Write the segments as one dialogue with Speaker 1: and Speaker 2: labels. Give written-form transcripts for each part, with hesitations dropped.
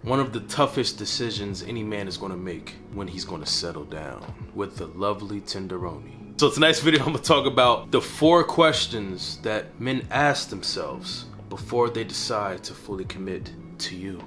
Speaker 1: one of the toughest decisions any man is going to make when he's going to settle down with the lovely tenderoni. So tonight's video, I'm going to talk about the 4 questions that men ask themselves before they decide to fully commit to you.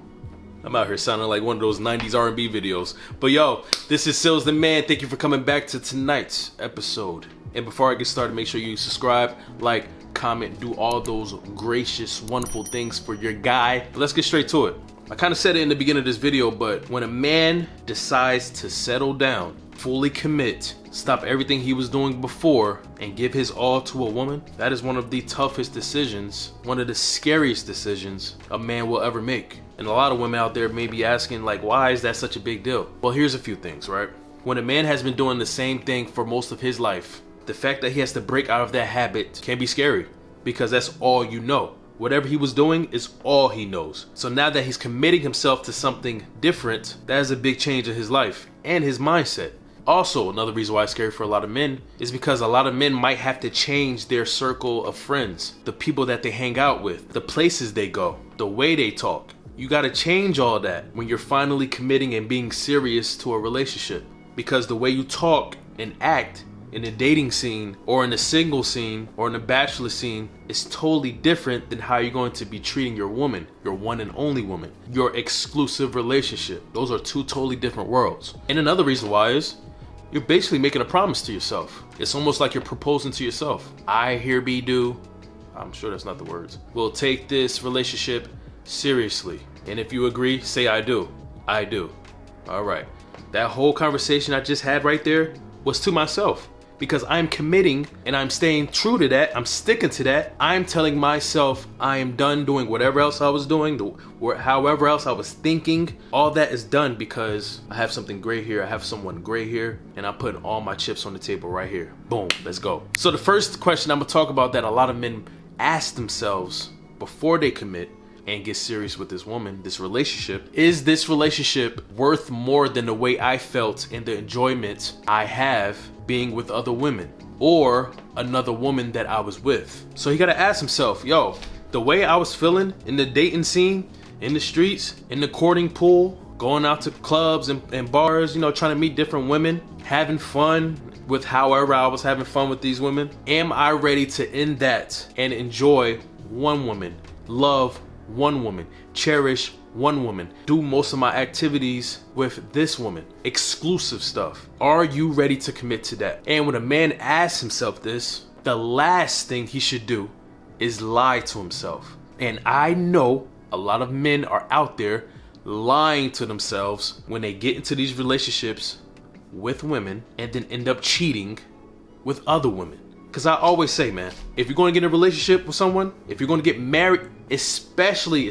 Speaker 1: I'm out here sounding like one of those 90s R&B videos. But yo, this is Sealz the Man. Thank you for coming back to tonight's episode. And before I get started, make sure you subscribe, like, comment, do all those gracious, wonderful things for your guy. But let's get straight to it. I kind of said it in the beginning of this video, but when a man decides to settle down, fully commit, stop everything he was doing before, and give his all to a woman, that is one of the toughest decisions, one of the scariest decisions a man will ever make. And a lot of women out there may be asking, like, why is that such a big deal? Well, here's a few things, right? When a man has been doing the same thing for most of his life, the fact that he has to break out of that habit can be scary, because that's all you know. Whatever he was doing is all he knows. So now that he's committing himself to something different, that is a big change in his life and his mindset. Also, another reason why it's scary for a lot of men is because a lot of men might have to change their circle of friends, the people that they hang out with, the places they go, the way they talk. You gotta change all that when you're finally committing and being serious to a relationship, because the way you talk and act in a dating scene or in a single scene or in a bachelor scene is totally different than how you're going to be treating your woman, your one and only woman, your exclusive relationship. Those are 2 totally different worlds. And another reason why is you're basically making a promise to yourself. It's almost like you're proposing to yourself. I hereby do, I'm sure that's not the words, will take this relationship seriously. And if you agree, say I do. I do. All right. That whole conversation I just had right there was to myself, because I'm committing and I'm staying true to that. I'm sticking to that. I'm telling myself I am done doing whatever else I was doing, however else I was thinking. All that is done because I have something great here. I have someone great here, and I'm putting all my chips on the table right here. Boom, let's go. So the first question I'm gonna talk about that a lot of men ask themselves before they commit and get serious with this woman, this relationship, is this relationship worth more than the way I felt and the enjoyment I have being with other women or another woman that I was with? So he gotta ask himself, yo, the way I was feeling in the dating scene, in the streets, in the courting pool, going out to clubs and bars, you know, trying to meet different women, having fun with however I was having fun with these women, am I ready to end that and enjoy one woman, love one woman, cherish one woman, do most of my activities with this woman, exclusive stuff? Are you ready to commit to that? And when a man asks himself this, the last thing he should do is lie to himself. And I know a lot of men are out there lying to themselves when they get into these relationships with women and then end up cheating with other women. Because I always say, man, if you're going to get in a relationship with someone, if you're going to get married, especially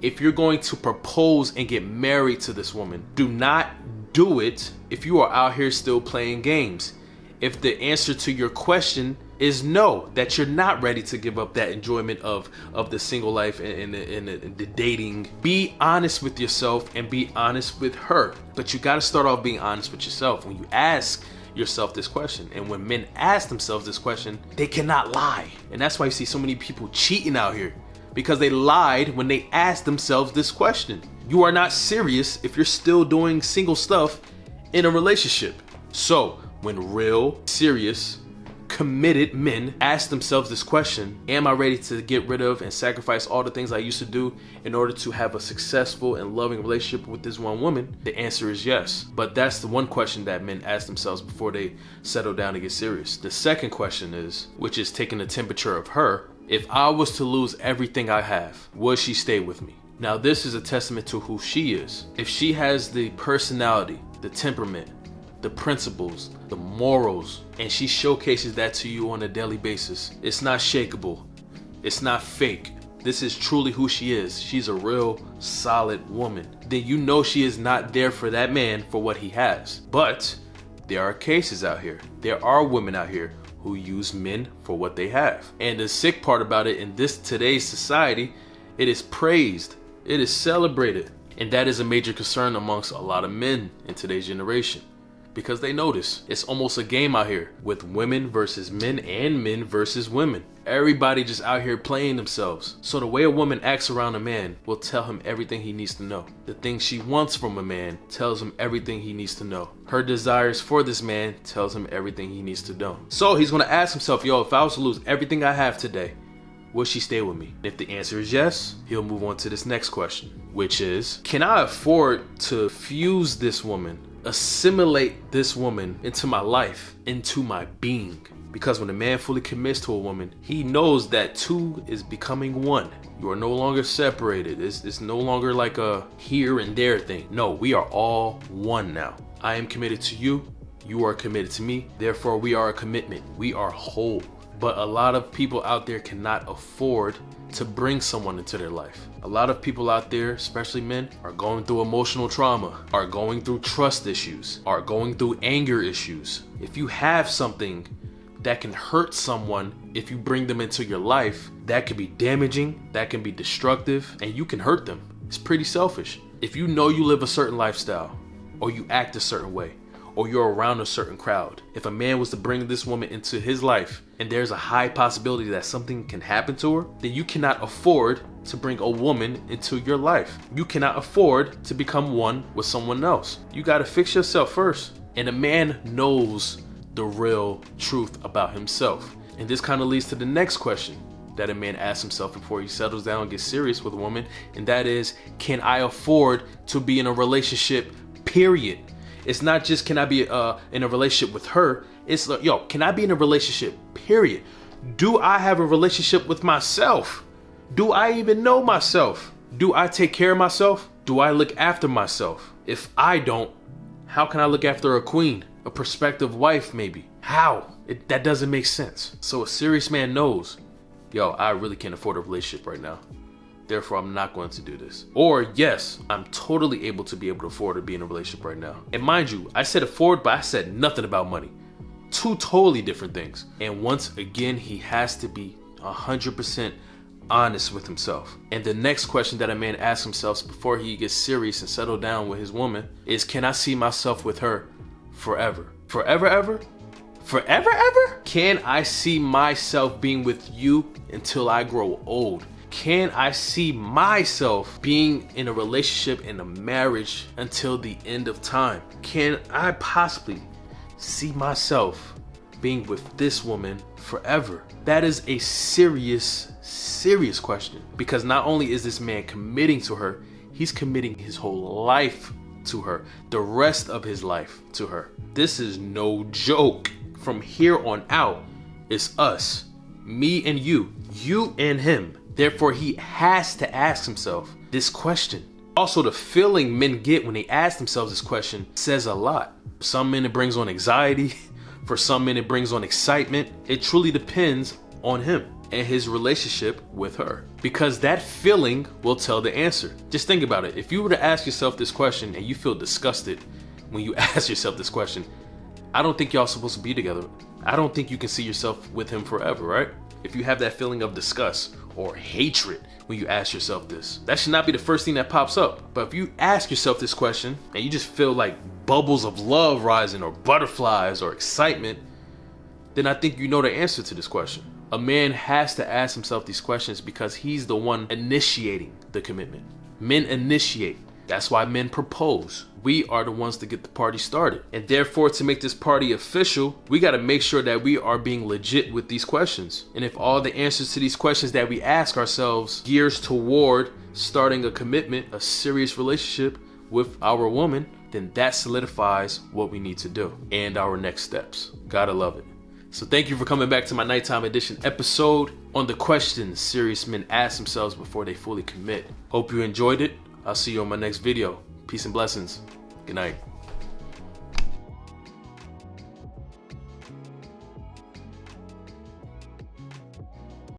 Speaker 1: if you're going to propose and get married to this woman, do not do it if you are out here still playing games. If the answer to your question is no, that you're not ready to give up that enjoyment of the single life and the dating, be honest with yourself and be honest with her. But you got to start off being honest with yourself when you ask yourself this question. And when men ask themselves this question, they cannot lie. And that's why you see so many people cheating out here, because they lied when they asked themselves this question. You are not serious if you're still doing single stuff in a relationship. So when real, serious, committed men ask themselves this question, am I ready to get rid of and sacrifice all the things I used to do in order to have a successful and loving relationship with this one woman? The answer is yes. But that's the one question that men ask themselves before they settle down to get serious. The second question is, which is taking the temperature of her, if I was to lose everything I have, would she stay with me? Now this is a testament to who she is. If she has the personality, the temperament, the principles, the morals, and she showcases that to you on a daily basis, it's not shakeable, it's not fake, this is truly who she is, she's a real solid woman, then you know she is not there for that man for what he has. But there are cases out here, there are women out here who use men for what they have. And the sick part about it, in this today's society, it is praised, it is celebrated. And that is a major concern amongst a lot of men in today's generation. because they notice it's almost a game out here with women versus men and men versus women. Everybody just out here playing themselves. So the way a woman acts around a man will tell him everything he needs to know. The things she wants from a man tells him everything he needs to know. Her desires for this man tells him everything he needs to know. So he's gonna ask himself, yo, if I was to lose everything I have today, will she stay with me? If the answer is yes, he'll move on to this next question, which is, can I afford to fuse this woman, assimilate this woman into my life, into my being? Because when a man fully commits to a woman, he knows that two is becoming one. You are no longer separated. It's no longer like a here and there thing. No, we are all one now. I am committed to you. You are committed to me. Therefore, we are a commitment. We are whole. But a lot of people out there cannot afford to bring someone into their life. A lot of people out there, especially men, are going through emotional trauma, are going through trust issues, are going through anger issues. If you have something that can hurt someone, if you bring them into your life, that can be damaging, that can be destructive, and you can hurt them. It's pretty selfish. If you know you live a certain lifestyle, or you act a certain way, or you're around a certain crowd, if a man was to bring this woman into his life and there's a high possibility that something can happen to her, then you cannot afford to bring a woman into your life. You cannot afford to become one with someone else. You gotta fix yourself first. And a man knows the real truth about himself. And this kind of leads to the next question that a man asks himself before he settles down and gets serious with a woman, and that is, can I afford to be in a relationship, period? It's not just can I be in a relationship with her, it's like, yo, can I be in a relationship, period? Do I have a relationship with myself? Do I even know myself? Do I take care of myself? Do I look after myself? If I don't, how can I look after a queen? A prospective wife, maybe? How? That doesn't make sense. So a serious man knows, yo, I really can't afford a relationship right now. Therefore, I'm not going to do this. Or yes, I'm totally able to afford to be in a relationship right now. And mind you, I said afford, but I said nothing about money. Two totally different things. And once again, he has to be 100% honest with himself. And the next question that a man asks himself before he gets serious and settle down with his woman is, can I see myself with her forever? Forever ever? Forever ever? Can I see myself being with you until I grow old? Can I see myself being in a relationship, in a marriage until the end of time? Can I possibly see myself being with this woman forever? That is a serious question, because not only is this man committing to her, he's committing his whole life to her, the rest of his life to her. This is no joke. From here on out, it's us, me and you and him. Therefore, he has to ask himself this question. Also, the feeling men get when they ask themselves this question says a lot. For some men, it brings on anxiety. For some men, it brings on excitement. It truly depends on him and his relationship with her, because that feeling will tell the answer. Just think about it. If you were to ask yourself this question and you feel disgusted when you ask yourself this question, I don't think y'all supposed to be together. I don't think you can see yourself with him forever, right? If you have that feeling of disgust or hatred when you ask yourself this, that should not be the first thing that pops up. But if you ask yourself this question and you just feel like bubbles of love rising or butterflies or excitement, then I think you know the answer to this question. A man has to ask himself these questions because he's the one initiating the commitment. Men initiate. That's why men propose. We are the ones to get the party started. And therefore, to make this party official, we got to make sure that we are being legit with these questions. And if all the answers to these questions that we ask ourselves gears toward starting a commitment, a serious relationship with our woman, then that solidifies what we need to do and our next steps. Gotta love it. So thank you for coming back to my nighttime edition episode on the questions serious men ask themselves before they fully commit. Hope you enjoyed it. I'll see you on my next video. Peace and blessings. Good night.